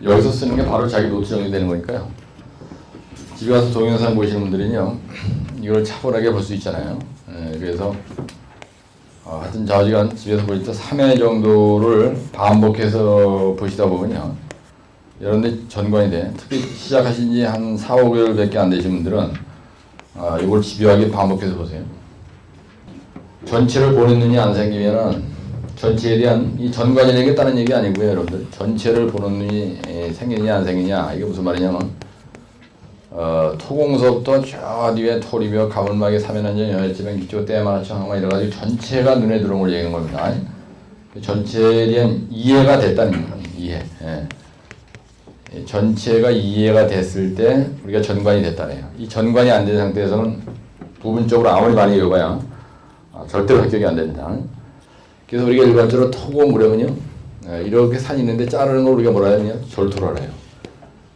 여기서 쓰는 게 바로 자기 노트 정리되는 거니까요. 집에 가서 동영상 보시는 분들은요, 이걸 차분하게 볼 수 있잖아요. 그래서 하여튼 좌우지간 집에서 볼 때 3회 정도를 반복해서 보시다 보면요, 여러분들 전관이 돼. 특히 시작하신 지 한 4, 5개월 밖에 안 되신 분들은 이걸 집요하게 반복해서 보세요. 전체를 보는 눈이 안 생기면은 전체에 대한 이 전관이라는 게 다른 얘기 아니고요, 여러분들. 전체를 보는 눈이 생기냐 안 생기냐, 이게 무슨 말이냐면 토공서부터 저 뒤에 토리며 가물막에 사면한전 여혈지방 기초 때마청항마 이래가지고 전체가 눈에 들어온 걸 얘기하는 겁니다. 전체에 대한 이해가 됐다는 겁니다. 이해. 전체가 이해가 됐을 때 우리가 전관이 됐다네요. 이 전관이 안 된 상태에서는 부분적으로 아무리 많이 외워야 절대로 합격이 안 됩니다. 그래서 우리가 일반적으로 토공 그러면요, 이렇게 산 있는데 자르는 걸 우리가 뭐라 하냐면 절토를 해요.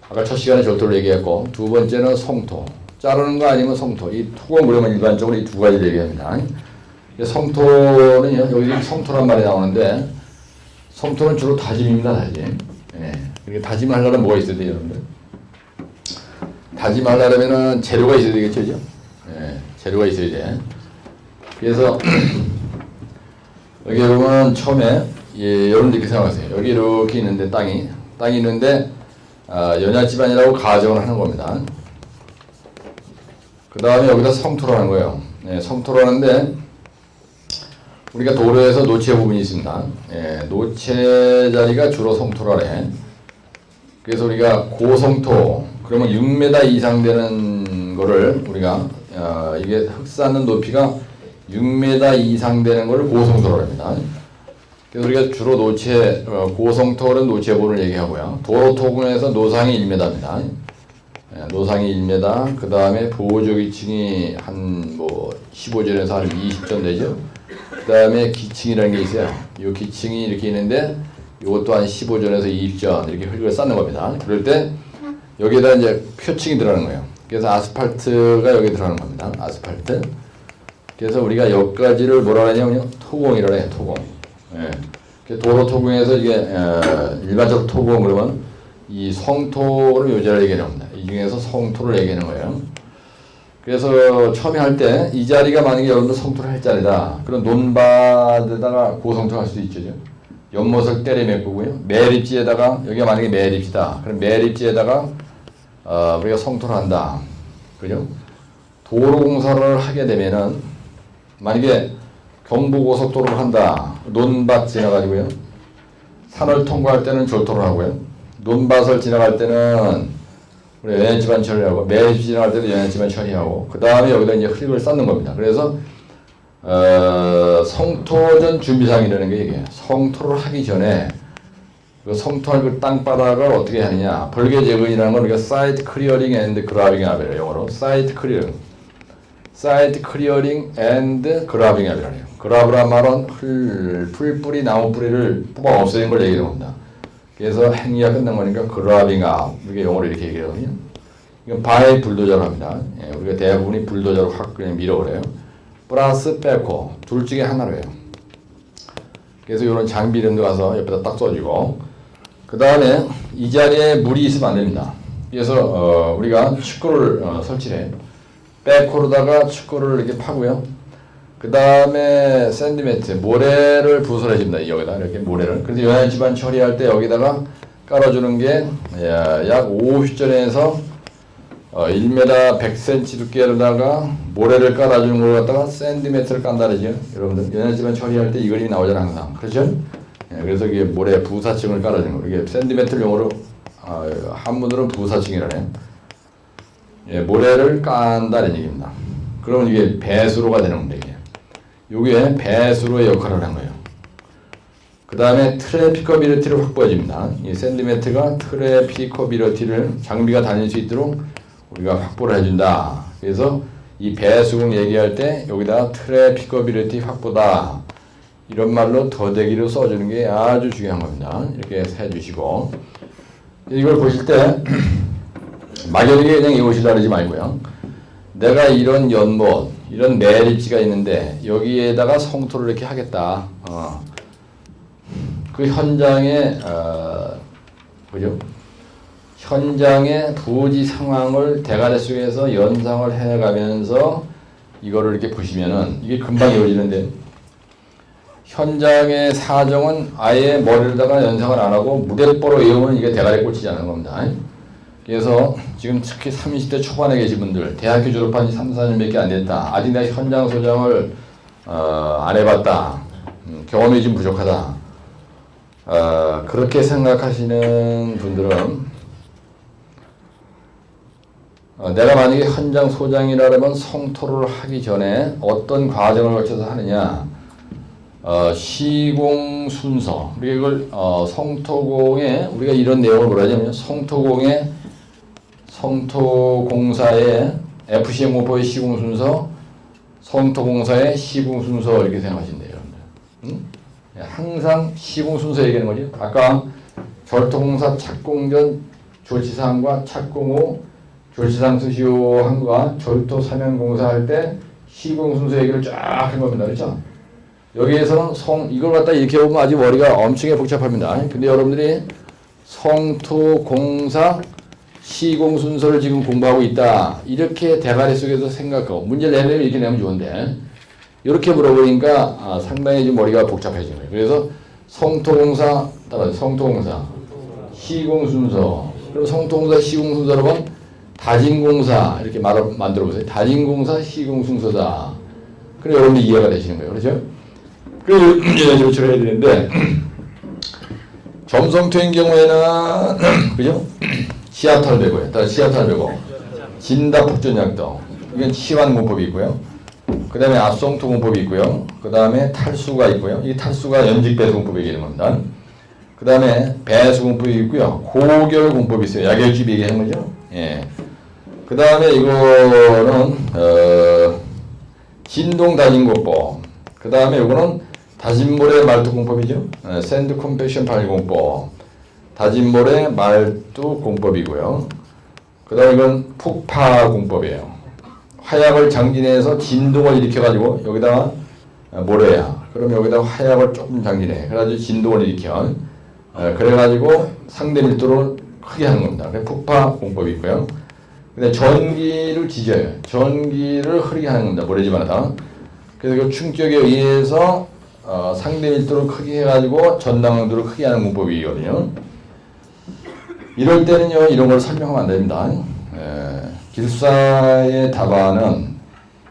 아까 첫 시간에 절토를 얘기했고, 두 번째는 성토. 자르는 거 아니면 성토. 이 토공 그러면 일반적으로 이 두 가지를 얘기합니다. 성토는요, 여기 성토란 말이 나오는데, 성토는 주로 다짐입니다, 다짐. 그러니까 다짐하려면 뭐가 있어야 돼요, 여러분들? 다짐하려면은 재료가 있어야 되겠죠, 그죠? 재료가 있어야 돼. 그래서, 여기 보면 처음에, 여러분들 이렇게 생각하세요. 여기 이렇게 있는데, 땅이 있는데, 연약지반이라고 가정을 하는 겁니다. 그 다음에 여기다 성토를 하는 거예요. 성토를 하는데, 우리가 도로에서 노체 부분이 있습니다. 노체 자리가 주로 성토를 해. 그래서 우리가 고성토, 그러면 6m 이상 되는 거를 우리가, 이게 흙 쌓는 높이가 6m 이상 되는 걸 고성토를 합니다. 그래서 우리가 주로 노체, 고성토는 노체본을 얘기하고요. 도로토군에서 노상이 1m입니다. 노상이 1m, 그 다음에 보조기층이 한 뭐 15전에서 한 20전 되죠. 그 다음에 기층이라는 게 있어요. 이 기층이 이렇게 있는데 이것도 한 15전에서 20전 이렇게 흙을 쌓는 겁니다. 그럴 때 여기에다 이제 표층이 들어가는 거예요. 그래서 아스팔트가 여기 들어가는 겁니다. 아스팔트. 그래서 우리가 여기까지를 뭐라 하냐면요. 토공이라 해요. 토공. 예. 도로 토공에서 이게 일반적으로 토공 그러면 이 성토를 요자를 얘기하는 겁니다. 이 중에서 성토를 얘기하는 거예요. 그래서 처음에 할 때 이 자리가 만약에 여러분들 성토를 할 자리다. 그럼 논밭에다가 고성토를 할 수도 있죠. 연못을 때려 메꾸고요. 매립지에다가 여기가 만약에 매립지다. 그럼 매립지에다가 우리가 성토를 한다. 그죠? 도로공사를 하게 되면은 만약에 경부고속도로를 한다. 논밭 지나가지고요. 산을 통과할 때는 절도를 하고요. 논밭을 지나갈 때는 우리 연안지반 처리하고 매립지 지나갈 때도 연안지반 처리하고 그 다음에 여기다 이제 흙을 쌓는 겁니다. 그래서 성토전 준비상이라는 게 이게 성토를 하기 전에 그 성토할 그 땅바닥을 어떻게 하느냐 벌개 제거이라는 걸 우리가 사이트 클리어링 앤드 그라빙 합이래요. 영어로 사이트 클리어링 앤드 그라빙 합이라고 해요. 그라브란 말은 풀뿌리 나무뿌리를 뽑아 없애는 걸 얘기하는 겁니다. 그래서 행위가 끝난 거니까 그라빙 합 우리가 영어로 이렇게 얘기하거든요. 이건 바이 불도저로 합니다. 예, 우리가 대부분이 불도저로 확 그냥 밀어버려요. 플러스 백호 둘 중에 하나로 해요. 그래서 이런 장비 이름도 가서 옆에다 딱 써주고 그 다음에 이 자리에 물이 있으면 안 됩니다. 그래서 우리가 축구를 설치해 백호로다가 축구를 이렇게 파고요. 그 다음에 샌드매트 모래를 부설해 줍니다. 여기다 이렇게 모래를. 그래서 연안지반 처리할 때 여기다가 깔아주는 게 약 50전에서 1m 100cm 두께로다가 모래를 깔아주는 걸 갖다가 샌드매트를 깐다 그러죠. 여러분들 연안지반 처리할 때 이 그림이 나오잖아요. 항상. 그렇죠? 예, 그래서 이게 모래 부사층을 깔아주는 거. 이게 샌드매트를 용어로 한문으로는 부사층이라네요. 예, 모래를 깐다는 얘기입니다. 그러면 이게 배수로가 되는 겁니다. 이게 배수로의 역할을 한 거예요. 그 다음에 트래피커빌리티를 확보해줍니다. 이 샌드매트가 트래피커빌리티를 장비가 다닐 수 있도록 우리가 확보를 해준다. 그래서 이 배수공 얘기할 때 여기다 트래피커빌리티 확보다 이런 말로 더대기로 써주는 게 아주 중요한 겁니다. 이렇게 해주시고 이걸 보실 때 막연하게 그냥 이것이라 그러지 말고요. 내가 이런 연못, 이런 매립지가 있는데 여기에다가 성토를 이렇게 하겠다. 그 현장에 그죠? 현장의 부지 상황을 대가리 속에서 연상을 해가면서 이거를 이렇게 보시면은 이게 금방 이루어지는데 현장의 사정은 아예 머리로다가 연상을 안 하고 무대뽀로 외우면 이게 대가리에 꽂히지 않는 겁니다. 그래서 지금 특히 30대 초반에 계신 분들 대학교 졸업한 지 3, 4년밖에 안 됐다. 아직 내가 현장 소장을 안 해봤다. 경험이 좀 부족하다. 그렇게 생각하시는 분들은 내가 만약에 현장 소장이라면 성토를 하기 전에 어떤 과정을 거쳐서 하느냐 시공 순서 우리가 이걸 성토공에 우리가 이런 내용을 뭐라 하냐면 성토공사의 FCM 공포의 시공 순서 성토공사의 시공 순서 이렇게 생각하시면 돼요. 여러분들. 항상 시공 순서 얘기하는 거죠. 아까 절토공사 착공 전 조치사항과 착공 후 조치사항 수시오 한 거와 절토 사면공사 할 때 시공 순서 얘기를 쫙 한 겁니다. 그렇죠? 여기에서는 이걸 갖다 이렇게 보면 아주 머리가 엄청 복잡합니다. 근데 여러분들이 성토공사 시공 순서를 지금 공부하고 있다. 이렇게 대가리 속에서 생각하고 문제를 내면 이렇게 내면 좋은데 이렇게 물어보니까 상당히 좀 머리가 복잡해진 거예요. 그래서 성토공사 시공 순서 그럼 성토공사 시공 순서로는 다진공사 이렇게 만들어 보세요. 다진공사 시공 순서다. 그래 여러분들 이해가 되시는 거예요. 그렇죠? 그래서 이런 식으로 처리해야 되는데 점성토인 경우에는 그죠? 시아탈배고요. 시아탈배고 진다폭전약도 이건 치환공법이 있고요. 그 다음에 압송토 공법이 있고요. 그 다음에 탈수가 있고요. 이 탈수가 연직배수 공법이 얘기하는 겁니다. 그 다음에 배수 공법이 있고요. 고결 공법이 있어요. 약열집 얘기하는 거죠. 예. 그 다음에 이거는 진동 다진 공법. 그 다음에 이거는 다진 모래 말뚝 공법이죠. 샌드 컴팩션 발리 공법. 다진 모래 말뚝 공법이고요. 그 다음에 이건 폭파 공법이에요. 화약을 장진해서 진동을 일으켜가지고 여기다가 모래야. 그럼 여기다가 화약을 조금 장진해. 그래가지고 진동을 일으켜. 그래가지고 상대 밀도를 크게 하는 겁니다. 그게 폭파 공법이 있고요. 근데 전기를 지져요. 전기를 흐르게 하는 겁니다. 모래집 안에다. 그래서 그 충격에 의해서 상대 밀도를 크게 해가지고 전당도를 크게 하는 공법이거든요. 이럴 때는요, 이런 걸 설명하면 안 됩니다. 길수사의 답안은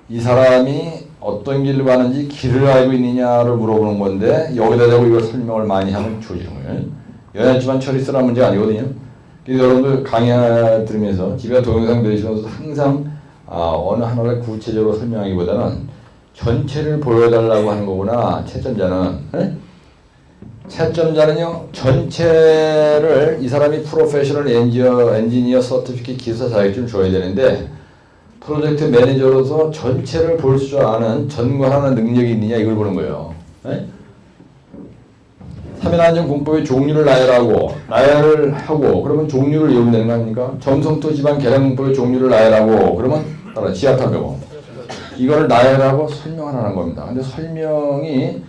이 사람이 어떤 길을 가는지 길을 알고 있느냐를 물어보는 건데 여기다 대고 이걸 설명을 많이 하면 좋아지는 거예요. 연애지만 처리 쓰라는 문제가 아니거든요. 그래서 여러분들 강의 들으면서 집에 동영상 들으시면서 항상 어느 하나를 구체적으로 설명하기보다는 전체를 보여달라고 하는 거구나. 채점자는. 채점자는요, 전체를 이 사람이 프로페셔널 엔지니어 서티피킷 기사 자격증을 줘야 되는데 프로젝트 매니저로서 전체를 볼 줄 아는 전관하는 능력이 있느냐 이걸 보는 거예요. 3일 안전 공법의 종류를 나열을 하고 그러면 종류를 외우면 되는 거 아닙니까? 점성토 지방 계량 공법의 종류를 나열하고 그러면 따라 지하탑이고 이거를 나열하고 설명을 하는 겁니다. 근데 설명이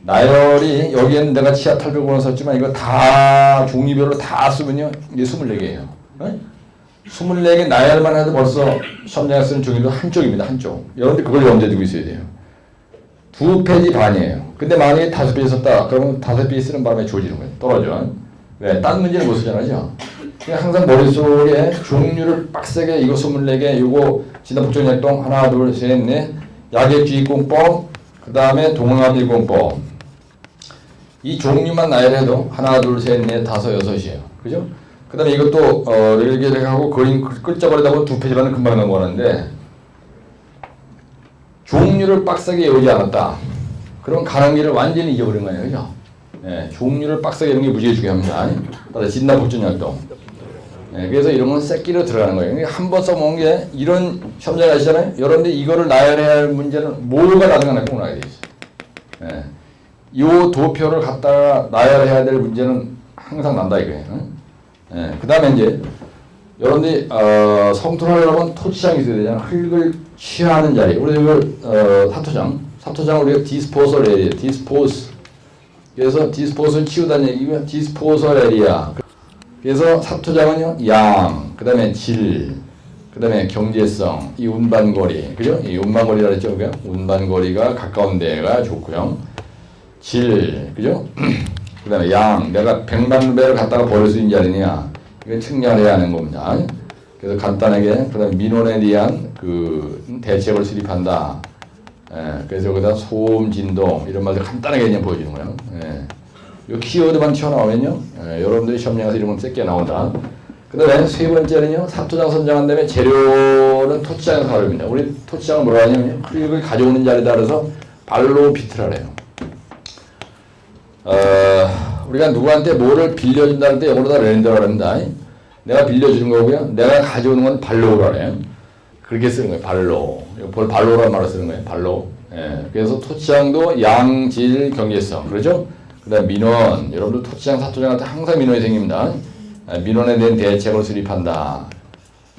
나열이 여기에는 내가 지하 800원을 썼지만 이거 다 종류별로 다 쓰면요 이게 24개예요. 24개 나열만 해도 벌써 시험장에 쓰는 종이도 한쪽입니다. 한쪽. 여러분들 그걸 염두에 두고 있어야 돼요. 2페이지 반이에요. 근데 만약에 5페이지 썼다 그러면 5페이지 쓰는 바람에 지워지는 거예요. 떨어져. 왜? 딴 문제는 못 쓰잖아요. 그냥 항상 머릿속에 종류를 빡세게 이거 24개 이거 진화복종약동 하나 둘 셋 넷 약액주의공법 그 다음에 동응압일공법 이 종류만 나열해도 하나 둘 셋 넷 다섯 여섯이에요. 그죠? 그 다음에 이것도 이렇게 하고 그림 끌적거리다 보면 2페이지만은 금방 넘어가는데 종류를 빡세게 외우지 않았다. 그럼 가는 길을 완전히 잊어버린 거예요. 그죠? 네, 종류를 빡세게 외우는 게 무지개 중요합니다. 따라서 진화복종약동 그래서 이런 건 새끼로 들어가는 거예요. 한 번 써먹은 게 이런 시험장에 가시잖아요. 여러분들 이거를 나열해야 할 문제는 뭐가 나중에 꼭 나가야 되죠. 이 도표를 갖다가 나열해야 될 문제는 항상 난다 이거예요. 그 다음에 이제 여러분들이 성토를 하려면 토치장이 있어야 되잖아요. 흙을 취하는 자리. 우리 이걸 사토장 우리가 디스포설 에리아, 디스포스. 그래서 디스포스를 치우다는 얘기고요. 디스포설 에리아. 그래서 사토장은요, 양, 그 다음에 질, 그 다음에 경제성, 이 운반거리, 그죠? 이 운반거리라 했죠, 우리가? 운반거리가 가까운 데가 좋고요. 질, 그죠? 그 다음에 양, 내가 100만 배를 갖다가 버릴 수 있는 자리냐, 이건 측량해야 하는 겁니다. 그래서 간단하게, 그 다음에 민원에 대한 그 대책을 수립한다. 그래서 여기다 소음, 진동, 이런 말들 간단하게 그냥 보여주는 거예요. 요 키워드만 튀어나오면요, 여러분들이 시험장에서 이런 건 새끼 나온다. 그 다음에 세 번째는요, 사토장 선정한 다음에 재료는 토치장에서 가져옵니다. 우리 토치장은 뭐라 하냐면요, 흙을 가져오는 자리다 그래서 발로 비틀하래요. 우리가 누구한테 뭐를 빌려준다는 때 영어로 다 렌더라 합니다. 내가 빌려주는 거고요, 내가 가져오는 건 발로 오라래요. 그렇게 쓰는 거예요, 발로. 볼 발로란 말을 쓰는 거예요, 발로. 그래서 토치장도 양, 질, 경제성. 그러죠? 그 다음 민원, 여러분들 토치장, 사토장한테 항상 민원이 생깁니다. 민원에 대한 대책을 수립한다.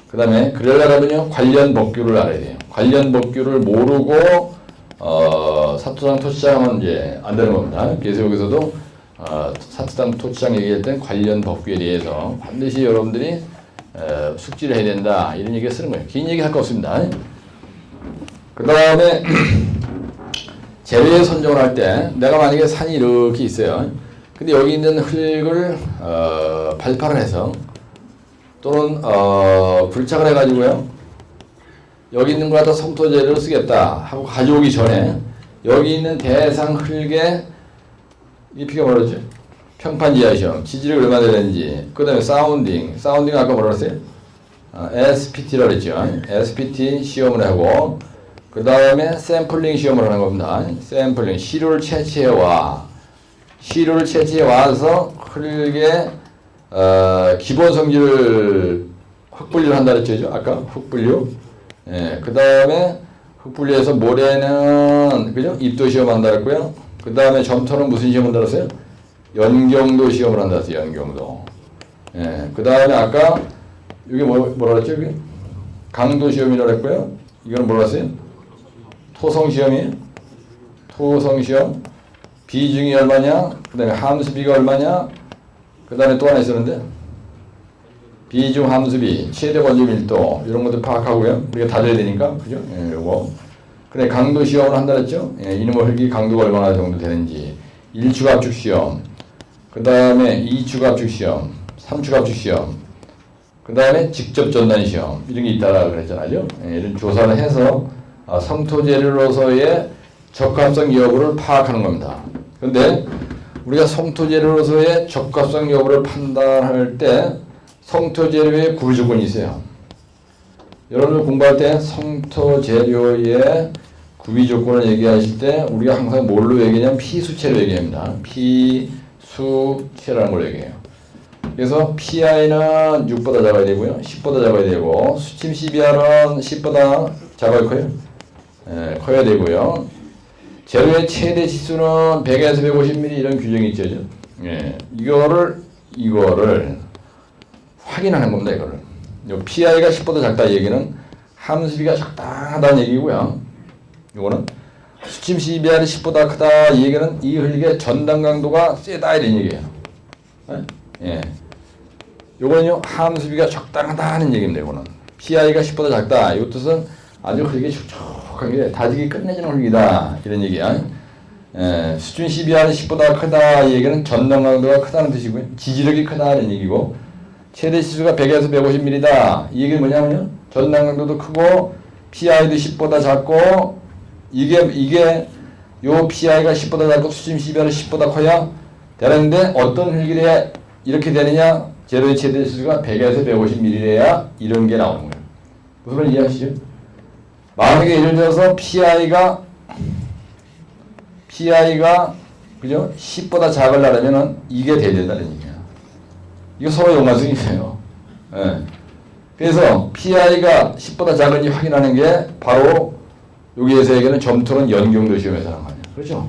그 다음에 그러려면요 관련 법규를 알아야 돼요. 관련 법규를 모르고 사토장, 토치장은 이제 안 되는 겁니다. 그래서 여기서도 사토장, 토치장 얘기할 땐 관련 법규에 대해서 반드시 여러분들이 숙지를 해야 된다. 이런 얘기를 쓰는 거예요. 긴 얘기 할 거 없습니다. 그 다음에 재료에 선정을 할 때 내가 만약에 산이 이렇게 있어요. 근데 여기 있는 흙을 발파를 해서 또는 불착을 해가지고요. 여기 있는 거 갖다 성토 재료를 쓰겠다 하고 가져오기 전에 여기 있는 대상 흙에 이 피가 뭐라죠? 평판 지하 시험, 지질이 얼마나 되는지, 그 다음에 사운딩 아까 뭐라 그랬어요? SPT라고 했죠. SPT 시험을 하고 그 다음에 샘플링 시험을 하는 겁니다. 샘플링, 시료를 채취해 와서 흙의 기본 성질을 흙분류를 한다 그랬죠? 아까 흙분류. 예, 그 다음에 흙분류에서 모래는 그죠? 입도 시험 한다 그랬고요. 그 다음에 점토는 무슨 시험 한다 그랬어요? 연경도 시험을 한다 그랬어요. 연경도. 예, 그 다음에 아까 이게 뭐라 그랬죠? 이게? 강도 시험이라고 했고요. 이거는 뭐라 했어요? 토성 시험이에요. 토성 시험. 비중이 얼마냐? 그 다음에 함수비가 얼마냐? 그 다음에 또 하나 있었는데 비중 함수비, 최대 건조 밀도 이런 것도 파악하고요. 우리가 다져야 되니까 그죠? 예, 요거. 그래 강도 시험을 한다 그랬죠? 예, 이놈의 흙이 강도가 얼마나 정도 되는지 1축 압축 시험, 그 다음에 2축 압축 시험, 3축 압축 시험, 그 다음에 직접 전단 시험 이런 게 있다라 그랬잖아요. 예, 이런 조사를 해서 성토 재료로서의 적합성 여부를 파악하는 겁니다. 그런데 우리가 성토 재료로서의 적합성 여부를 판단할 때 성토 재료의 구비 조건이 있어요. 여러분들 공부할 때 성토 재료의 구비 조건을 얘기하실 때 우리가 항상 뭘로 얘기하냐면 피수체로 얘기합니다. 피수체라는 걸 얘기해요. 그래서 PI는 6보다 작아야 되고요. 10보다 작아야 되고 수침 CBR은 10보다 작아야 커요. 예, 커야 되고요. 재료의 최대 지수는 100에서 150mm 이런 규정이 있죠. 예, 이거를 확인하는 겁니다. 이거를. PI가 10보다 작다 이 얘기는 함수비가 적당하다는 얘기고요. 이거는 수침 CBR이 10보다 크다 이 얘기는 이 흙의 전단 강도가 세다 이런 얘기예요. 예. 요거는요 함수비가 적당하다는 얘기입니다. 이거는 PI가 10보다 작다. 이 뜻은 아주 흙이 촉촉하게 다지기 끝내주는 흙이다 이런 얘기야. 예. 수침 CBR이 10보다 크다 이 얘기는 전단 강도가 크다는 뜻이고요. 지지력이 크다는 얘기고 최대 지수가 100에서 150mm다. 이 얘기는 뭐냐면요. 전단 강도도 크고 PI도 10보다 작고 이게 요 PI가 10보다 작고 수침 CBR이 10보다 커야 되는데 어떤 흙이래야 이렇게 되느냐? 재료의 최대 지수가 100에서 150mm래야 이런 게 나오는 거예요. 무슨 말 이해하시죠? 만약에 예를 들어서 PI가 그죠? 10보다 작으려면은 이게 돼야 된다는 얘기야. 이거 서로 연관성이에요. 예. 그래서 PI가 10보다 작은지 확인하는 게 바로 여기에서 얘기하는 점토는 연경도 시험에서 하는 거 아니야. 그렇죠?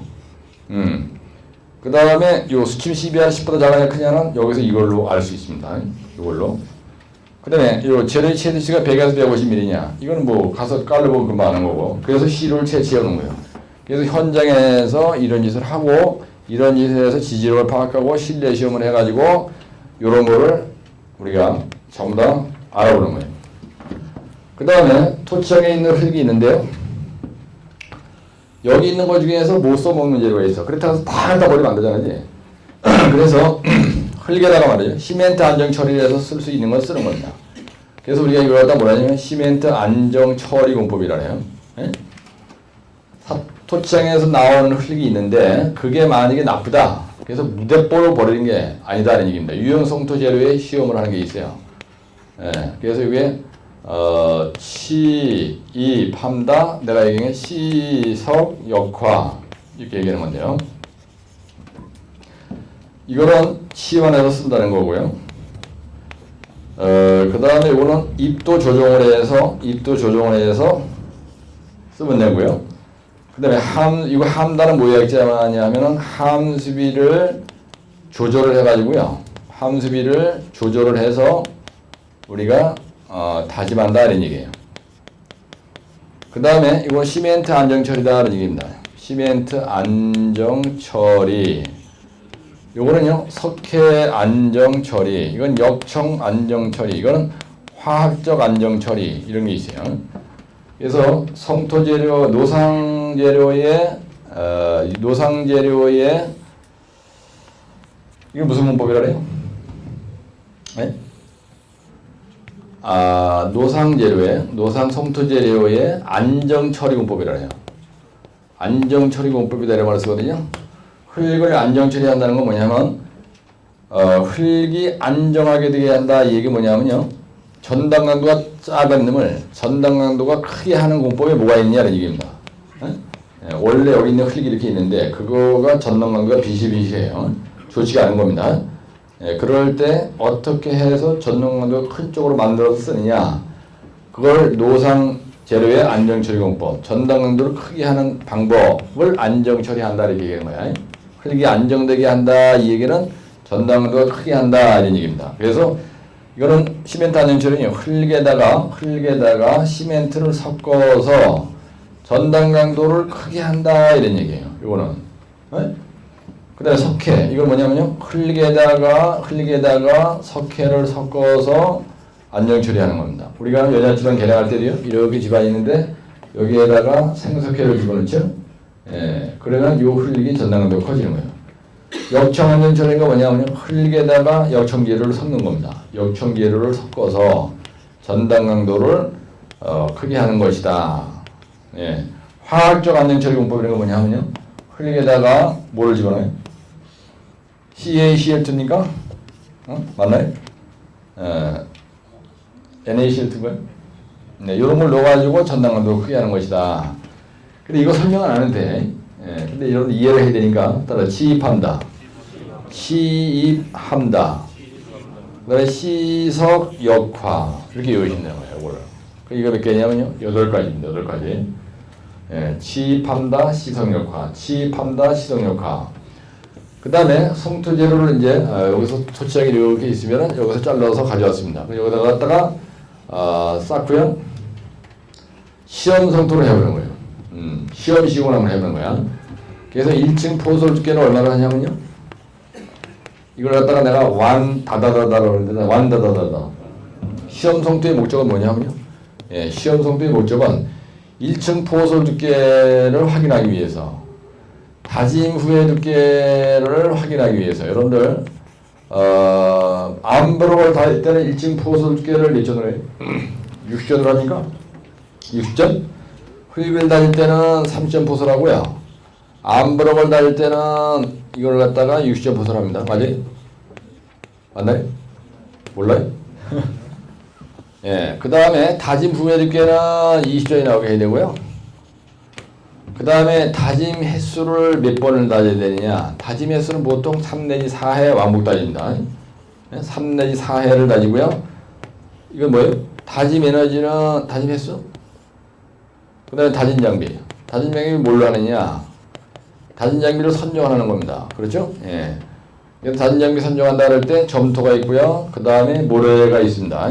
그 다음에 요 수침 CBR 10보다 작으냐 크냐는 여기서 이걸로 알 수 있습니다. 이걸로. 그 다음에 요 재료의 최대치가 100에서 150mm냐. 이거는 뭐 가서 깔려보고 금방 아는 거고. 그래서 시료를 채취해 놓은 거예요. 그래서 현장에서 이런 짓을 하고 이런 짓을 해서 지지력을 파악하고 실내 시험을 해가지고 요런 거를 우리가 전부 다 알아보는 거예요. 그 다음에 토치형에 있는 흙이 있는데요. 여기 있는 것 중에서 못 써먹는 재료가 있어. 그렇다고 해서 다 갖다 버리면 안 되잖아요. 그래서 흙에다가 말이죠. 시멘트 안정 처리를 해서 쓸 수 있는 건 쓰는 겁니다. 그래서 우리가 이걸 갖다 뭐라 하냐면 시멘트 안정 처리 공법이라 해요. 예? 토치형에서 나오는 흙이 있는데 그게 만약에 나쁘다. 그래서 무대뽀로 버리는 게 아니다는 얘기입니다. 유형 성토 재료에 시험을 하는 게 있어요. 예, 그래서 이게 치, 팜다, 내가 얘기한 시석, 역화 이렇게 얘기하는 건데요. 이거는 치환해서 쓴다는 거고요. 그 다음에 이거는 입도 조정을 해서 쓰면 되고요. 그 다음에 이거 함다는 뭐 약자냐면은 함수비를 조절을 해가지고요. 함수비를 조절을 해서 우리가 다짐한다 이런 얘기예요. 그 다음에 이건 시멘트 안정처리다 이런 얘기입니다. 시멘트 안정처리. 요거는요 석회 안정처리. 이건 역청 안정처리. 이거는 화학적 안정처리 이런 게 있어요. 그래서 성토재료, 노상재료의 이게 무슨 문법이라 그래요? 네? 노상 성토재료의 안정처리 공법이라 해요. 안정처리 공법이다 이런 말을 쓰거든요. 흙을 안정처리한다는 건 뭐냐면 흙이 안정하게 되게 한다 이 얘기 뭐냐면요. 전당 강도가 작은 놈을 전당 강도가 크게 하는 공법에 뭐가 있냐는 얘기입니다. 원래 여기 있는 흙이 이렇게 있는데 그거가 전당 강도가 비실비실해요. 좋지가 않은 겁니다. 그럴 때 어떻게 해서 전당 강도가 큰 쪽으로 만들어서 쓰느냐, 그걸 노상 재료의 안정처리 공법, 전당 강도를 크게 하는 방법을 안정처리한다 이렇게 얘기하는 거야. 흙이 안정되게 한다 이 얘기는 전당 강도가 크게 한다 이런 얘기입니다. 그래서 이거는 시멘트 안정처리는 흙에다가 시멘트를 섞어서 전당 강도를 크게 한다 이런 얘기예요. 이거는. 그 다음에 석회. 이건 뭐냐면요. 흙에다가 석회를 섞어서 안정 처리하는 겁니다. 우리가 연약지방 계량할 때도요. 이렇게 집안이 있는데 여기에다가 생석회를 집어넣죠. 그러면 이 흙이 전당 강도가 커지는 거예요. 역청 안정 처리가 뭐냐면요. 흙에다가 역청재료를 섞는 겁니다. 역청재료를 섞어서 전당 강도를 크게 하는 것이다. 화학적 안정 처리 공법이라는 건 뭐냐면요. 흙에다가 뭐를 집어넣어요? CaCl2입니까? 맞나요? NaCl2인가요? 네, 이런 걸 넣어가지고 전당 강도를 크게 하는 것이다. 근데 이거 설명은 안 해도 돼. 근데 여러분 이해를 해야 되니까 따라 시입한다. 그 다음에 시석역화 이렇게 외우신다는 거예요. 이거를. 이거 몇 개냐면요. 8가지입니다. 8가지. 시입한다, 시석역화. 그 다음에 성토재료를 이제 여기서 토치약이 이렇게 있으면은 여기서 잘라서 가져왔습니다. 여기다가 갖다가 쌓고요. 시험 성토를 해보는 거예요. 시험식으로 한번 해보는 거야. 그래서 1층 포솔 두께는 얼마나 하냐면요. 이걸 갖다가 내가 완다다다다라고 하는데 완다다다다. 시험 성토의 목적은 뭐냐면요. 시험 성토의 목적은 1층 포솔 두께를 확인하기 위해서, 다짐 후의 두께를 확인하기 위해서. 여러분들 암브록을 다닐 때는 1층 포솔 두께를 몇 전으로 해요? 60전으로 합니까? 60전? 흡입을 다닐 때는 30전 포솔하고요. 암브록을 다닐 때는 이걸 갖다가 60전 포솔합니다. 맞아요? 맞나요? 몰라요? 그 다음에 다짐 후의 두께는 20전이 나오게 해야 되고요. 그 다음에 다짐 횟수를 몇 번을 다져야 되느냐. 다짐 횟수는 보통 3 내지 4회 왕복 다집니다. 3 내지 4회를 다지고요. 이건 뭐예요? 다짐 에너지는 다짐 횟수? 그 다음에 다짐 장비. 다짐 장비를 뭘로 하느냐. 다짐 장비를 선정하는 겁니다. 그렇죠? 그래서 다짐 장비 선정한다 그럴 때 점토가 있고요. 그 다음에 모래가 있습니다.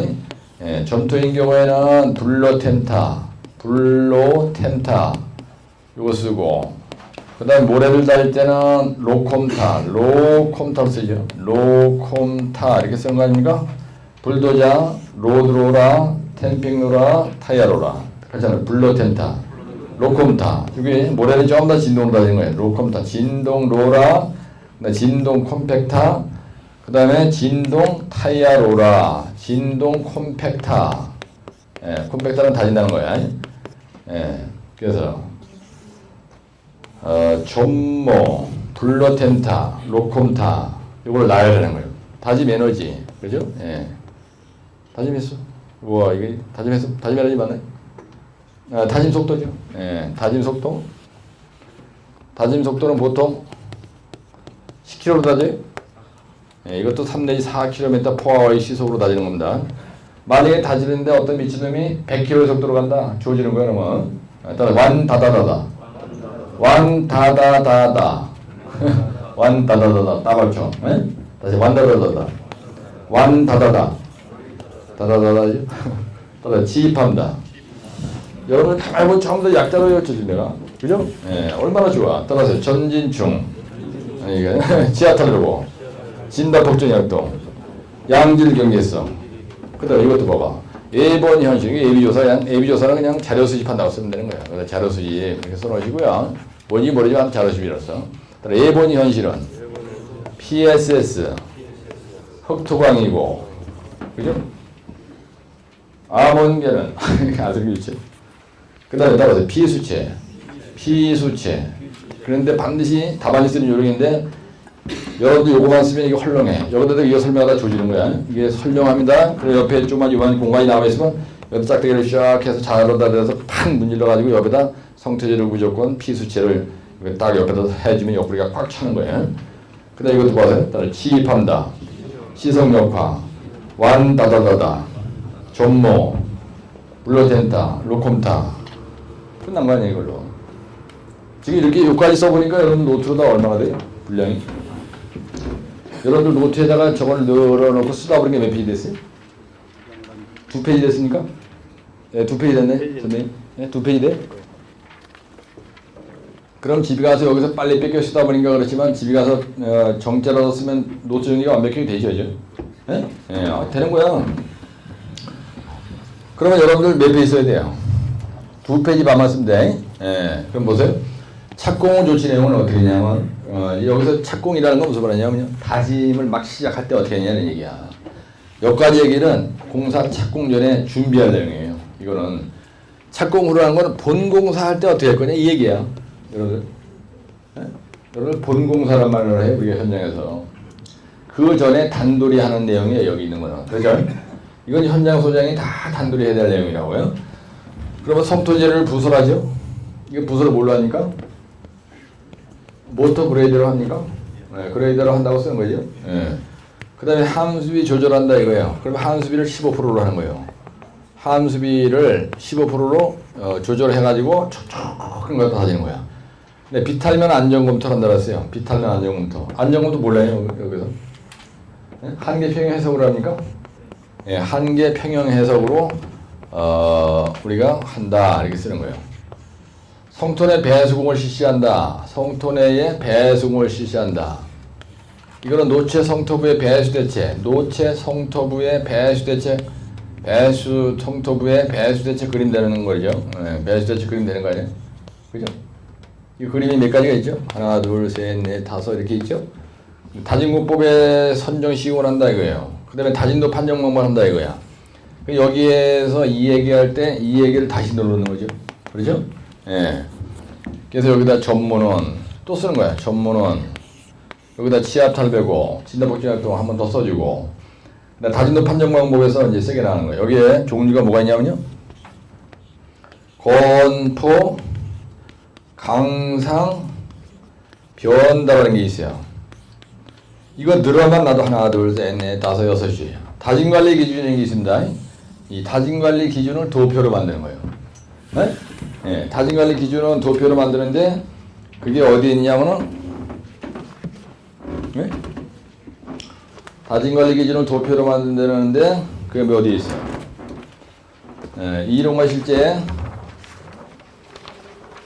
점토인 경우에는 블로텐타 이거 쓰고, 그 다음에 모래를 달릴 때는 로콤타로 쓰죠. 로콤타 이렇게 쓰는 거 아닙니까? 불도자, 로드로라, 텐핑로라, 타이아로라. 그렇잖아요. 블로텐타, 로콤타. 이게 모래를 조금 더 진동으로 달리는 거예요. 로콤타, 진동 로라, 진동 콤팩타, 그 다음에 진동 타이아로라, 진동 콤팩타. 콤팩타는 다진다는 거야. 그래서 점모, 블로텐타, 로콤타 이걸 놔야 되는 거예요. 다짐 에너지, 그죠? 다짐 횟수. 우와, 이게 다짐 횟수, 다짐 에너지 맞나요? 다짐 속도죠. 다짐 속도. 다짐 속도는 보통 10km로 다져요. 이것도 3 내지 4km/h의 시속으로 다지는 겁니다. 만약에 다지는데 어떤 미친놈이 100km 속도로 간다. 주어지는 거야, 그러면. 일단 완다다다다. 완다다다다. 완다다다다. 따발쳐. 다시 완다다다다. 완다다다. 다다다다죠? 따라 지입한다. 여러분 가만히 보면 처음부터 약자로 외웠죠, 내가. 그죠? 얼마나 좋아. 따라서 전진충. 지하탈로고. 진단법정약동. 양질경계성. 그 다음에 이것도 봐봐. A번 현실. 이게 AB조사는 그냥 자료 수집한다고 쓰면 되는 거야. 그래서 자료 수집. 이렇게 써놓으시고요. 뭔지 모르지만 자료 수집이라서. A번 현실은 PSS. 흑토광이고. 그죠? 암원계는 아주 길죠. 그 다음에 따라서 피수체. 그런데 반드시 답안이 쓰는 요령인데 여러분들 요거만 쓰면 이게 헐렁해. 여기다가 이거 설명하다 조지는 거야. 이게 설명합니다. 그리고 옆에 조그만 요만 공간이 나와 있으면 여기다 짝대기를 쫙 해서 자르다 대서 팍 문질러가지고 여기다 성토재를 무조건 피수체를 딱 옆에다 해주면 옆구리가 꽉 차는 거예요. 그 다음에 이것도 보세요. 따로 치입한다. 시성역화. 완다다다다. 전모. 블러텐타. 로콤타. 끝난 거 아니에요 이걸로. 지금 이렇게 여기까지 써보니까 여러분 노트로 다 얼마나 돼요? 분량이? 여러분들 노트에다가 저걸 넣어놓고 쓰다 보는 게 몇 페이지 됐어요? 2페이지 됐습니까? 네, 2페이지 됐네, 선생님. 네, 2페이지 돼? 그럼 집에 가서 여기서 빨리 뺏겨 쓰다 보니까 그렇지만 집에 가서 정자라서 쓰면 노트 정리가 완벽하게 되죠, 이제? 네? 네, 되는 거야. 그러면 여러분들 몇 페이지 써야 돼요? 2페이지 반만 쓰면 돼. 네, 그럼 보세요. 착공은 조치 내용은 어떻게 되냐면 여기서 착공이라는 건 무슨 말이냐면 다짐을 막 시작할 때 어떻게 하냐는 얘기야. 여기까지 얘기는 공사 착공 전에 준비할 내용이에요. 이거는 착공 후라는 건 본공사할 때 어떻게 할 거냐 이 얘기야. 여러분들, 네? 여러분들 본공사란 말을 해요. 우리가 현장에서. 그 전에 단돌이 하는 내용이에요. 여기 있는 거는. 그죠? 이건 현장 소장이 다 단돌이 해야 될 내용이라고요. 그러면 성토재를 부설하죠. 이거 부설을 뭘로 하니까? 모터 그레이드로 합니까? 네, 그레이드로 한다고 쓰는 거죠. 네. 그 다음에 함수비 조절한다 이거예요. 그러면 함수비를 15%로 하는 거예요. 함수비를 15%로 조절해가지고 촉촉한 거 다지는 거야. 네, 비탈면 안전검토를 한다고 했어요. 비탈면 안전검토. 안전검토 몰라요 여기서? 네? 한계 평형 해석으로 합니까? 네, 한계 평형 해석으로 우리가 한다 이렇게 쓰는 거예요. 성토 내 배수공을 실시한다. 성토 내에 배수공을 실시한다. 이거는 노체 성토부의 배수 대체, 노체 성토부의 배수 대체, 배수 성토부의 배수 대체 그림 되는 거죠. 네, 배수 대체 그림 되는 거 아니에요? 그죠? 이 그림이 몇 가지가 있죠? 하나, 둘, 셋, 넷, 다섯 이렇게 있죠? 다진구법에 선정 시공을 한다 이거예요. 그 다음에 다진도 판정 방법을 한다 이거야. 여기에서 이 얘기할 때 이 얘기를 다시 누르는 거죠. 그렇죠? 예. 그래서 여기다 전문원 또 쓰는 거야. 전문원 여기다 치압탈배고 진단복진학도 한 번 더 써주고 다진도 판정 방법에서 이제 세게 나가는 거예요. 여기에 종류가 뭐가 있냐면요. 건포, 강상, 변다라는 게 있어요. 이거 늘어만 나도 하나, 둘, 셋, 넷, 다섯, 여섯이. 다진관리 기준이 있습니다. 이 다진관리 기준을 도표로 만드는 거예요. 네? 네, 다진관리 기준은 도표로 만드는데 그게 어디에 있냐면은 네? 다진관리 기준을 도표로 만든다는데 그게 어디에 있어요? 네, 이론과 실제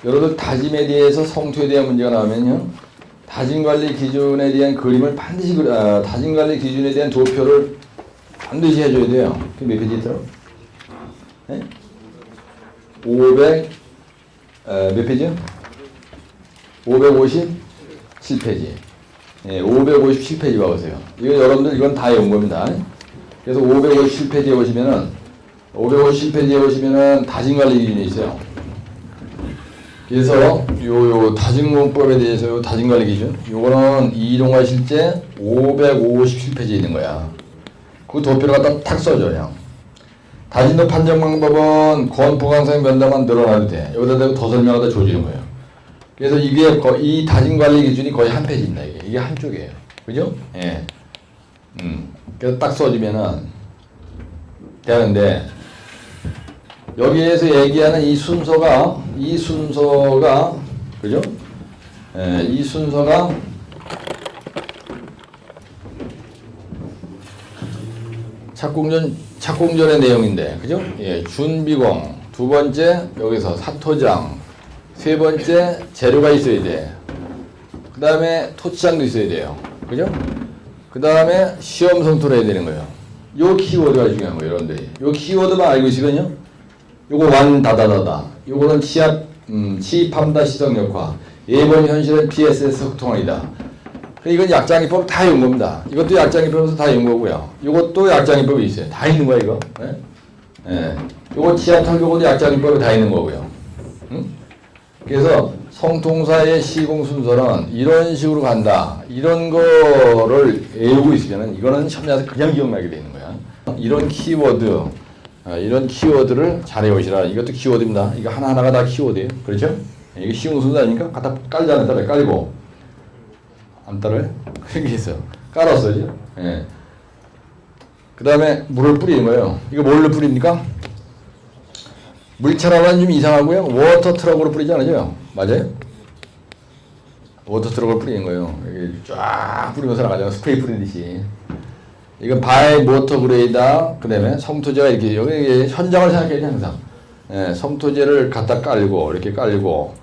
여러분 다짐에 대해서 성토에 대한 문제가 나오면요 다짐관리 기준에 대한 그림을 반드시 다짐관리 기준에 대한 도표를 반드시 해줘야 돼요. 그게 몇 페이지 있더라? 네? 500 몇 페이지요? 557페이지. 예, 557페이지 봐보세요. 이거 여러분들 이건 다 외운 겁니다. 그래서 557페이지에 보시면은 557페이지에 보시면은 다짐관리 기준이 있어요. 그래서 요 다짐공법에 대해서 요 다짐관리 기준 요거는 이론과 실제 557페이지에 있는 거야. 그 도표를 갖다 탁 써줘 그냥. 다진도 판정 방법은 건포강상 면담만 늘어나도 돼. 여기다 대고 더 설명하다 조지는 거예요. 그래서 이게 이 다짐관리 기준이 거의 한 페이지입니다. 이게 한쪽이에요. 그죠? 예. 그래서 딱 써주면은 되는데 여기에서 얘기하는 이 순서가 그죠? 예, 이 순서가 착공전의 내용인데, 그죠? 예, 준비공, 두 번째 여기서 사토장, 세 번째 재료가 있어야 돼. 그 다음에 토치장도 있어야 돼요. 그죠? 그 다음에 시험 성토를 해야 되는 거예요. 요 키워드가 중요한 거예요, 여러분들이. 요 키워드만 알고 있으면요. 요거 완다다다다. 요거는 치입함다 시성역화. 예본 현실은 PSS 흑통원이다. 이건 약장기법 다 외운 겁니다. 이것도 약장기법에서 다 외운 거고요. 이것도 약장기법이 있어요. 다 있는 거야, 이거. 네? 네. 요거 치압 탈교고도 약장기법이 다 있는 거고요. 응? 그래서 성통사의 시공 순서는 이런 식으로 간다. 이런 거를 외우고 있으면 이거는 시험장에서 그냥 기억나게 돼 있는 거야. 이런 키워드, 이런 키워드를 잘 외우시라. 이것도 키워드입니다. 이거 하나하나가 다 키워드예요. 그렇죠? 이게 쉬운 순서 아니니까 갖다 깔잖아요. 따라 깔고. 안 따라요? 그런 게 있어요. 깔았어요. 예. 그 다음에 물을 뿌리는 거예요. 이거 뭘로 뿌립니까? 물처럼은 좀 이상하고요. 워터 트럭으로 뿌리지 않아요? 맞아요? 워터 트럭으로 뿌리는 거예요. 이게 쫙 뿌리면서 나가잖아요. 스프레이 뿌리듯이. 이건 바이 모터 그레이다. 그 다음에 성토제가 이렇게, 여기 현장을 생각해야지, 항상. 예, 성토제를 갖다 깔고, 이렇게 깔고,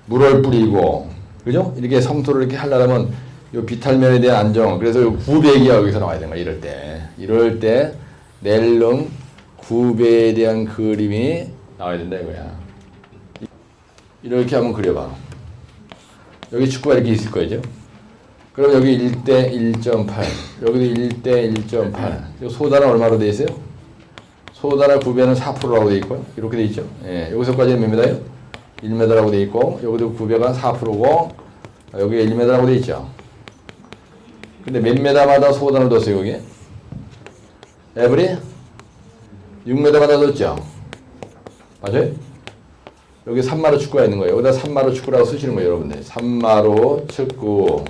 물을 뿌리고, 그죠? 이렇게 성토를 이렇게 하려면, 요 비탈면에 대한 안정, 그래서 요 구배기가 여기서 나와야 되는 거야, 이럴 때, 넬름 구배에 대한 그림이 나와야 된다, 이거야. 이렇게 한번 그려봐. 여기 축구가 이렇게 있을 거죠? 그럼 여기 1대 1.8, 여기도 1대 1.8. 소단은 얼마로 돼 있어요? 소단의 구배는 4%라고 돼 있고요. 이렇게 돼 있죠? 예, 여기서까지는 몇 미터예요? 1m라고 돼 있고, 여기도 구배가 4%고, 여기 1m라고 돼 있죠? 근데 몇 m마다 소단을 뒀어요, 여기? 에브리? 6m마다 뒀죠? 맞아요? 여기 3마루 축구가 있는 거예요. 여기다 3마루 축구라고 쓰시는 거예요, 여러분들. 3마루 축구.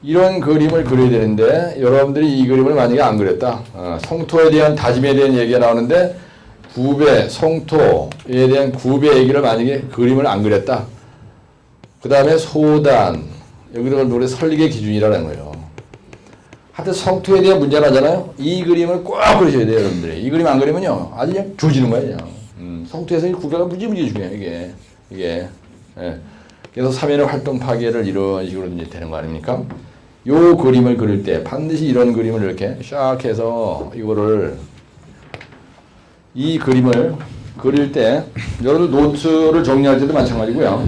이런 그림을 그려야 되는데, 여러분들이 이 그림을 만약에 안 그렸다. 성토에 대한 다짐에 대한 얘기가 나오는데, 구배, 성토에 대한 구배 얘기를 만약에 그림을 안 그렸다. 그 다음에 소단. 여기를 노래 설립의 기준이라는 거예요. 하여튼 성토에 대한 문제가 나잖아요. 이 그림을 꼭 그리셔야 돼요, 여러분들이. 이 그림 안 그리면요, 아주 그냥 조지는 거예요, 그냥. 성토에서 이 구배가 무지무지 중요해요, 이게. 예. 그래서 사면의 활동 파괴를 이런 식으로 이제 되는 거 아닙니까? 요 그림을 그릴 때 반드시 이런 그림을 이렇게 샥 해서 이거를, 이 그림을 그릴 때 여러분들 노트를 정리할 때도 마찬가지고요.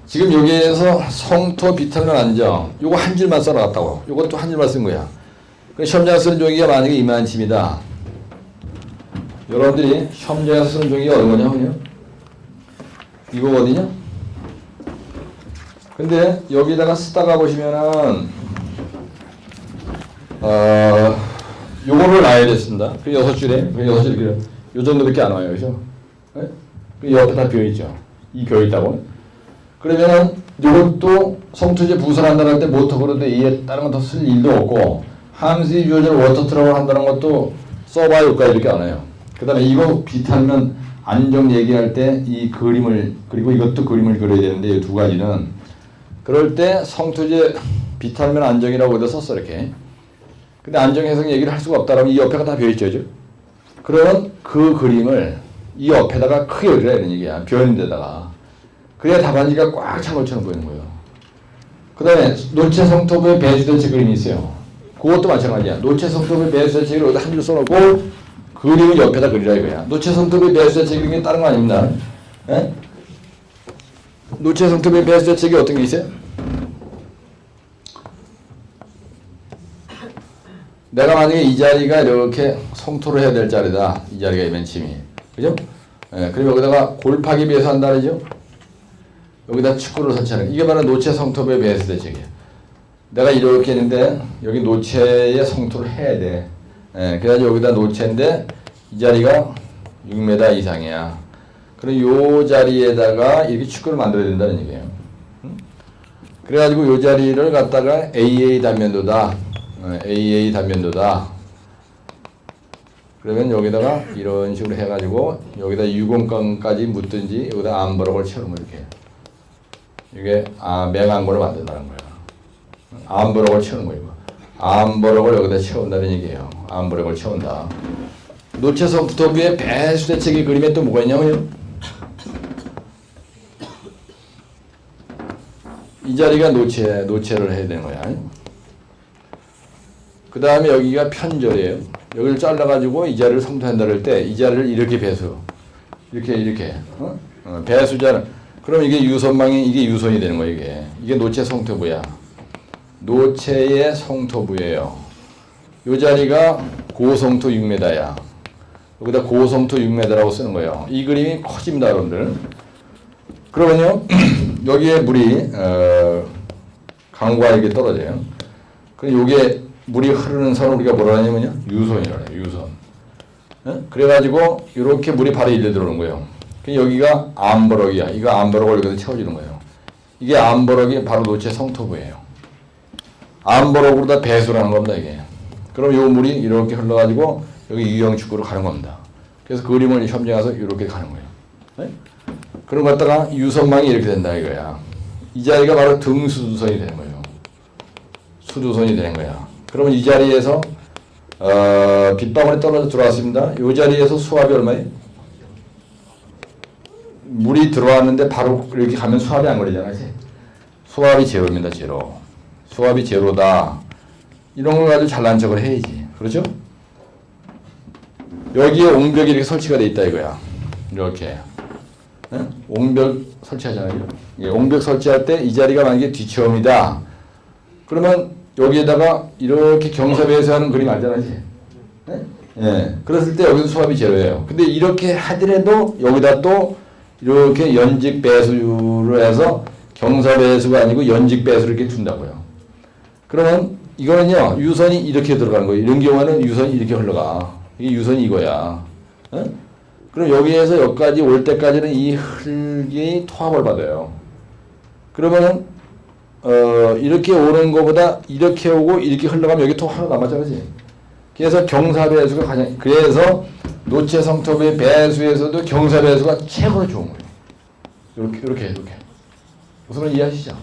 지금 여기에서 성토 비탈면 안정, 요거 한 줄만 써놨다고. 요것도 한 줄만 쓴 거야. 시험장 쓰는 종이가 만약에 이만침이다. 여러분들이 시험장에서 쓰는 종이가 얼마냐면요, 이거거든요. 근데 여기다가 쓰다가 보시면은 요거를 놔야 됐습니다. 그 6줄에, 그 6줄에 요 정도밖에 안 와요, 그죠? 네? 그 옆에 다 비어있죠. 이 비어있다고. 그러면은 요것도 성토제 부설한다는 할 때 모터 그런데 이에 다른 건 더 쓸 일도 없고, 함수의 주어진 워터 트럭을 한다는 것도 써봐야 여기까지 이렇게 안 와요. 그 다음에 이거 비탈면 안정 얘기할 때 이 그림을, 그리고 이것도 그림을 그려야 되는데 이 두 가지는, 그럴 때 성토제 비탈면 안정이라고 여기다 썼어, 이렇게. 근데 안정 해석 얘기를 할 수가 없다라면 이 옆에가 다 비어있죠, 그죠? 그러면 그 그림을 이 옆에다가 크게 그려야 되는 얘기야, 비어있는 데다가. 그래야 답안지가 꽉 찬 것처럼 보이는 거예요. 그 다음에 노체 성토부의 배수대체 그림이 있어요. 그것도 마찬가지야. 노체 성토부의 배수대체 그림을 한 줄 써놓고 그림을 옆에다 그리라 이거야. 노체 성토부의 배수대체 그림이 다른 거 아닙니다. 에? 노체 성토부의 배수대책이 어떤 게 있어요? 내가 만약에 이 자리가 이렇게 성토를 해야 될 자리다. 이 자리가 맨 침이. 그죠? 예, 그리고 여기다가 골파기 배수한다 그러죠? 여기다 축구를 설치하는, 이게 바로 노체 성토부의 배수 대책이에요. 내가 이렇게 했는데 여기 노체에 성토를 해야 돼. 예, 그래가지고 여기다 노체인데 이 자리가 6m 이상이야. 그럼 요 자리에다가 이렇게 축구를 만들어야 된다는 얘기예요. 그래가지고 요 자리를 갖다가 AA 단면도다. AA 단면도다. 그러면 여기다가 이런 식으로 해가지고 여기다 유공권까지 묻든지 여기다 암버럭을 채우면 이렇게. 이게 맹암고를 만든다는 거예요. 암버럭을 채우는 거예요. 암버럭을 여기다 채운다는 얘기예요. 암버럭을 채운다. 노체 성토부의 배수대책의 그림에 또 뭐가 있냐면요, 이 자리가 노체를 해야 되는 거야. 그 다음에 여기가 편절이에요. 여기를 잘라가지고 이 자리를 성토한다 그럴 때 이 자리를 이렇게 배수, 이렇게 배수자는, 그럼 이게 유선망이, 이게 유선이 되는 거예요. 이게 노체 성토부야. 노체의 성토부예요. 요 자리가 고성토 6m야. 여기다 고성토 6m라고 쓰는 거예요. 이 그림이 커집니다, 여러분들. 그러면요 여기에 물이 강과 이게 떨어져요. 그럼 여기에 물이 흐르는 선을 우리가 뭐라 하냐면요 유선이라고 해요. 유선. 그래가지고 이렇게 물이 발에 일려 들어오는 거예요. 여기가 암버럭이야. 이거 암버럭을 여기서 채워주는 거예요. 이게 암버럭이 바로 노체 성토부예요. 암버럭으로다 배수라는 겁니다 이게. 그럼 요 물이 이렇게 흘러가지고 여기 유형 축구로 가는 겁니다. 그래서 그 그림을 현재 가서 이렇게 가는 거예요. 네? 그럼 갖다가 유선망이 이렇게 된다 이거야. 이 자리가 바로 등수두선이 되는 거예요. 수두선이 되는 거야. 그러면 이 자리에서 빗방울이 떨어져 들어왔습니다. 이 자리에서 수압이 얼마예요? 물이 들어왔는데 바로 이렇게 가면 수압이 안 걸리잖아요. 수압이 제로입니다. 제로. 수압이 제로다. 이런 걸 가지고 잘난 척을 해야지. 그렇죠? 여기에 옹벽이 이렇게 설치가 돼 있다 이거야. 이렇게. 네? 옹벽 설치하잖아요. 예, 옹벽 설치할 때 이 자리가 만약에 뒤처음이다. 그러면 여기에다가 이렇게 경사배에서 하는 그림 알잖아요. 네? 예. 그랬을 때 여기서 수압이 제로예요. 근데 이렇게 하더라도 여기다 또 이렇게 연직 배수를 해서 경사 배수가 아니고 연직 배수를 이렇게 둔다고요. 그러면 이거는요 유선이 이렇게 들어가는 거예요. 이런 경우에는 유선이 이렇게 흘러가. 이게 유선이 이거야. 어? 그럼 여기에서 여기까지 올 때까지는 이 흙이 토합을 받아요. 그러면은 이렇게 오는 것보다 이렇게 오고 이렇게 흘러가면 여기 토 하나 남았잖아요. 그래서 경사 배수가 가장 그래서 노체 성토부의 배수에서도 경사 배수가 최고로 좋은 거예요. 이렇게 우선은 이해하시죠?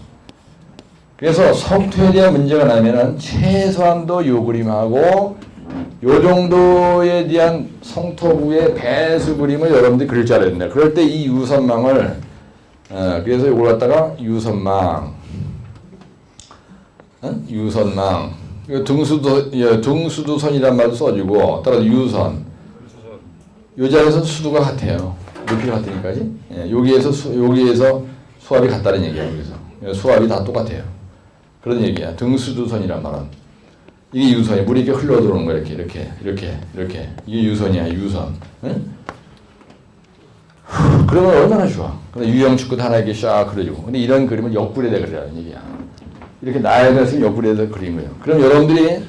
그래서 성토에 대한 문제가 나면은 최소한도 요 그림하고 요 정도에 대한 성토부의 배수 그림을 여러분들이 그릴 줄 알아야 된다. 그럴 때 이 유선망을 그래서 이걸 갖다가 유선망 등수두선이란 말도 써주고 따라서 유선 요 자리에서 수두가 같아요. 높이가 같으니까지. 예, 여기에서 수압이 같다는 얘기야. 여기서 수압이 다 똑같아요. 그런 얘기야. 등수두선이란 말은 이게 유선이 물이 이렇게 흘러 들어오는 거야. 이렇게 이게 유선이야. 유선. 응? 그러면 얼마나 좋아. 근데 유형 축구 하나 이렇게 샥 그려주고. 근데 이런 그림은 옆구리에다 그리라는 얘기야. 이렇게 나열해서 옆구리에다 그린 거예요. 그럼 여러분들이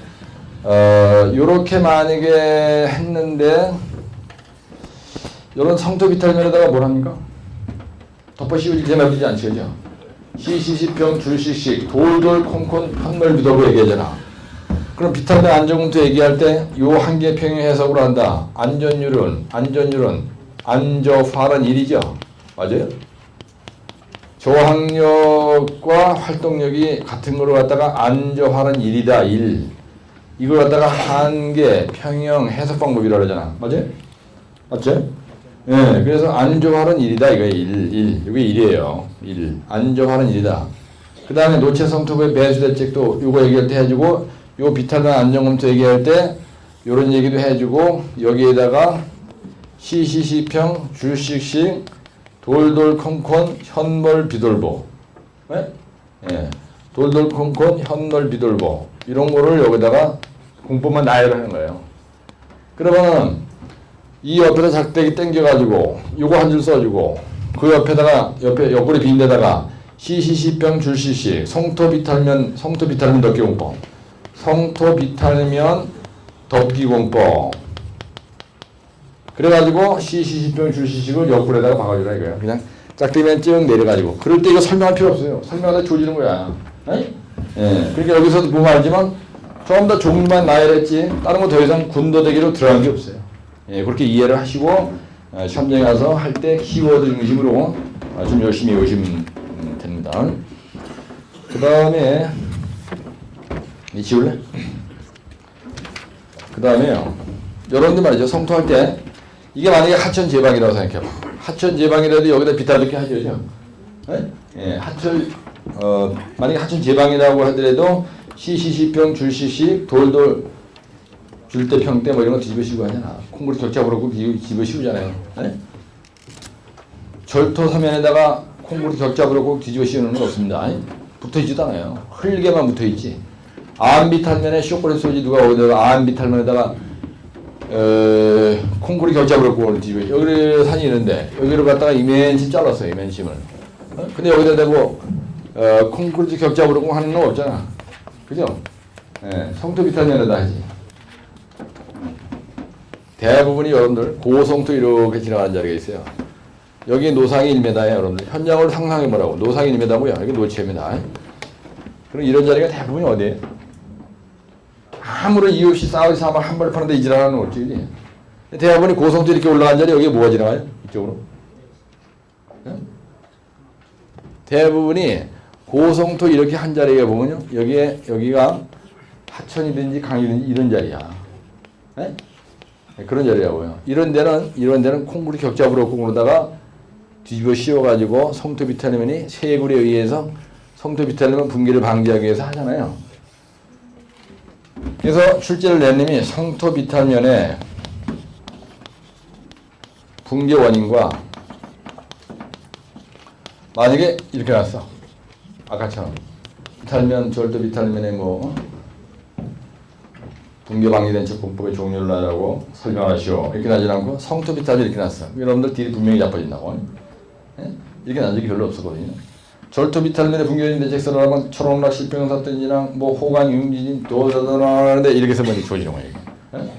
요렇게 만약에 했는데 이런 성토 비탈면에다가 뭘 합니까? 덮어 씌우지 제말이지 않죠, 그죠? 시시시평 줄씩씩 돌돌 콩콩 현멀 비돌고 얘기하잖아. 그럼 비탈면 안전공투 얘기할 때 요 한 개 평행 해석으로 한다. 안전율은 안저활은 1이죠. 맞아요? 저항력과 활동력이 같은 거로 갖다가 안저활은 1이다. 1. 이걸 갖다가 한 개 평형 해석 방법이라고 하잖아. 맞아요? 맞죠? 예, 그래서 안저활은 1이다. 이거 1. 이게 1이에요. 1. 안저활은 1이다. 그 다음에 노체 성토부의 배수 대책도 요거 얘기할 때 해주고, 요 비탈면 안전검토 얘기할 때 요런 얘기도 해주고, 여기에다가 시시시평 줄씩씩 돌돌 콩콘 현멀 비돌보. 예? 예. 돌돌 콩콘 현멀 비돌보. 이런 거를 여기다가 공법만 나열하는 거예요. 그러면 이 옆에다 작대기 당겨가지고 요거 한 줄 써주고 그 옆에다가 옆구리 빈 데다가 시시시평 줄시시 성토비탈면 덮기공법 성토비탈면 덮기공법 그래가지고 시시시평 줄시식을 옆구리에다가 박아주라 이거야. 그냥 짝대기만 쭉 내려가지고 그럴 때 이거 설명할 필요 없어요. 설명하다 조지는 거야. 예. 그러니까 여기서도 보면 알지만 조금 더 종류만 나열했지 다른 거 더 이상 군더더기로 들어간 게 없어요. 예, 그렇게 이해를 하시고 시험장에 가서 할 때 키워드 중심으로 좀 열심히 오시면 됩니다. 그 다음에 이 지울래? 그 다음에요. 여러분들 말이죠. 성토할 때 이게 만약에 하천 제방이라고 생각해봐. 하천 제방이라도 여기다 비타르게 하죠. 예? 예, 만약에 하천 제방이라고 하더라도 시시시평 줄시식 돌돌 줄대 평대 뭐 이런 거 뒤집어 씌우고 하잖아. 콩물이 격자 부르고 뒤집어 씌우잖아요. 네? 절토 서면에다가 콩물이 격자 부르고 뒤집어 씌우는 건 없습니다. 붙어있지도 않아요. 흙에만 붙어있지. 암비탈면에 쇼콜릿 소지 누가 어디다가 암비탈면에다가 콩물이 격자 부르고 뒤집어 여기를 산이 있는데 여기를 갖다가 이면심 잘랐어요. 이면심을. 근데 여기다 대고 콘크리트 격자 부르고 하는 건 없잖아. 그죠? 예, 성토 비탈면에다 하지. 대부분이 여러분들 고성토 이렇게 지나가는 자리가 있어요. 여기 노상이 1m예요, 여러분들. 현장으로 상상해 보라고. 노상이 1m고요. 여기 노체입니다. 그럼 이런 자리가 대부분이 어디예요? 아무런 이유 없이 싸우지 사면 한 번에 파는데 이 지나가는 건 없지. 대부분이 고성토 이렇게 올라간 자리 여기 뭐가 지나가요? 이쪽으로. 대부분이 고성토 이렇게 한 자리에 보면요. 여기가 하천이든지 강이든지 이런 자리야. 네? 그런 자리라고요. 이런 데는 콩구리 격자 부럽고 그러다가 뒤집어 씌워가지고 성토 비탈면이 세굴에 의해서 성토 비탈면 붕괴를 방지하기 위해서 하잖아요. 그래서 출제를 낸 님이 성토 비탈면의 붕괴 원인과 만약에 이렇게 났어. 아까처럼 비탈면 절도 비탈면에 뭐 붕괴 방지된 척 공법의 종류를 하라고 설명하시오. 이렇게 나지 않고 성토 비탈면 이렇게 났어. 여러분들 딜이 분명히 잡혀진다고. 예? 이렇게 난 적이 별로 없었거든요. 절도 비탈면에 붕괴된 대책서를 하면 초록락 실병사든지랑 뭐 호강 융지진 도서하는데 이렇게 쓰면 좋아지는 거예요. 예?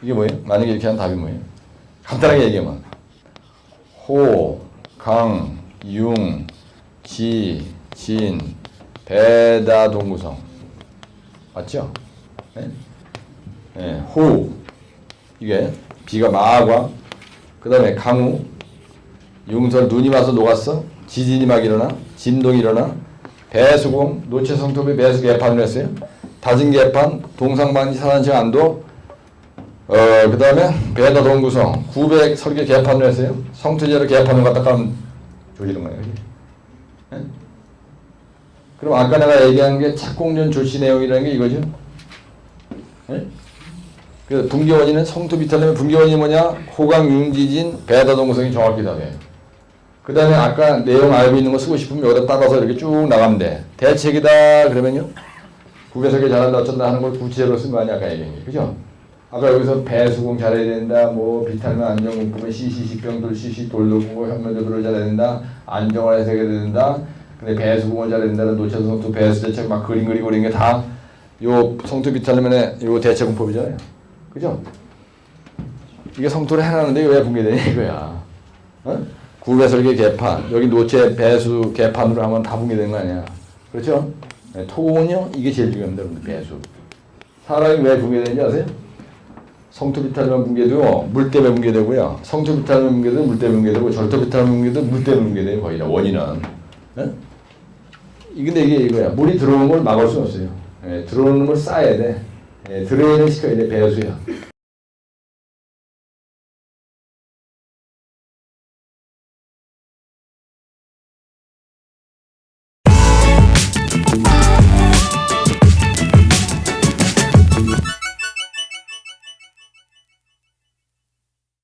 이게 뭐예요? 만약에 이렇게 하면 답이 뭐예요? 간단하게 얘기하면 호, 강, 융, 지, 진, 배다 동구성 맞죠? 네? 네, 호 이게 비가 마과 그 다음에 강우 융설 눈이 와서 녹았어 지진이 막 일어나 진동이 일어나 배수공 노체성토비 배수 개판을 했어요. 다진 개판 동상방지 사단식 안도 그 다음에 배다 동구성 900 설계 개판을 했어요. 성토제로 개판을 갖다 가면 조지는 거예요. 네? 그럼 아까 내가 얘기한 게 착공전 조치 내용이라는 게 이거죠. 네? 그 붕괴 원인은 성토 비탈면 붕괴 원인이 뭐냐? 호강 융지진 배다 동구성이 정확히 답해요. 그 다음에 아까 내용 알고 있는 거 쓰고 싶으면 여기다 따라서 이렇게 쭉 나가면 돼. 대책이다 그러면요. 구배설계 잘한다 어쩐다 하는 걸 구체적으로 쓴 거 아니야 아까 얘기한 게. 그죠? 아까 여기서 배수공 잘해야 된다, 뭐 비탈면 안정공법에 CC 식병들 CC 돌도공고 현면적으로 잘해야 된다, 안정을 해석해야 된다. 근데 배수공을 잘해야 된다는 노체성토 배수 대책 막 그림 그리고 그린 게 다 요 성토 비탈면의 요 대책공법이잖아요. 그죠? 이게 성토를 해놨는데 왜 붕괴되냐 이거야. 어? 구배설계 개판 여기 노체 배수 개판으로 하면 다 붕괴되는 거 아니야. 그렇죠? 네, 토공은요 이게 제일 중요합니다. 배수. 사람이 왜 붕괴되는지 아세요? 성토 비탈면 붕괴도 물 때문에 붕괴되고요. 성토 비탈면 붕괴도 물 때문에 붕괴되고 절토 비탈면 붕괴도 물 때문에 붕괴돼요. 거의 다 원인은. 네? 근데 이게 이거야. 물이 들어오는 걸 막을 수 없어요. 예, 들어오는 걸 쌓아야 돼. 예, 드레인을 시켜야 돼. 배수야.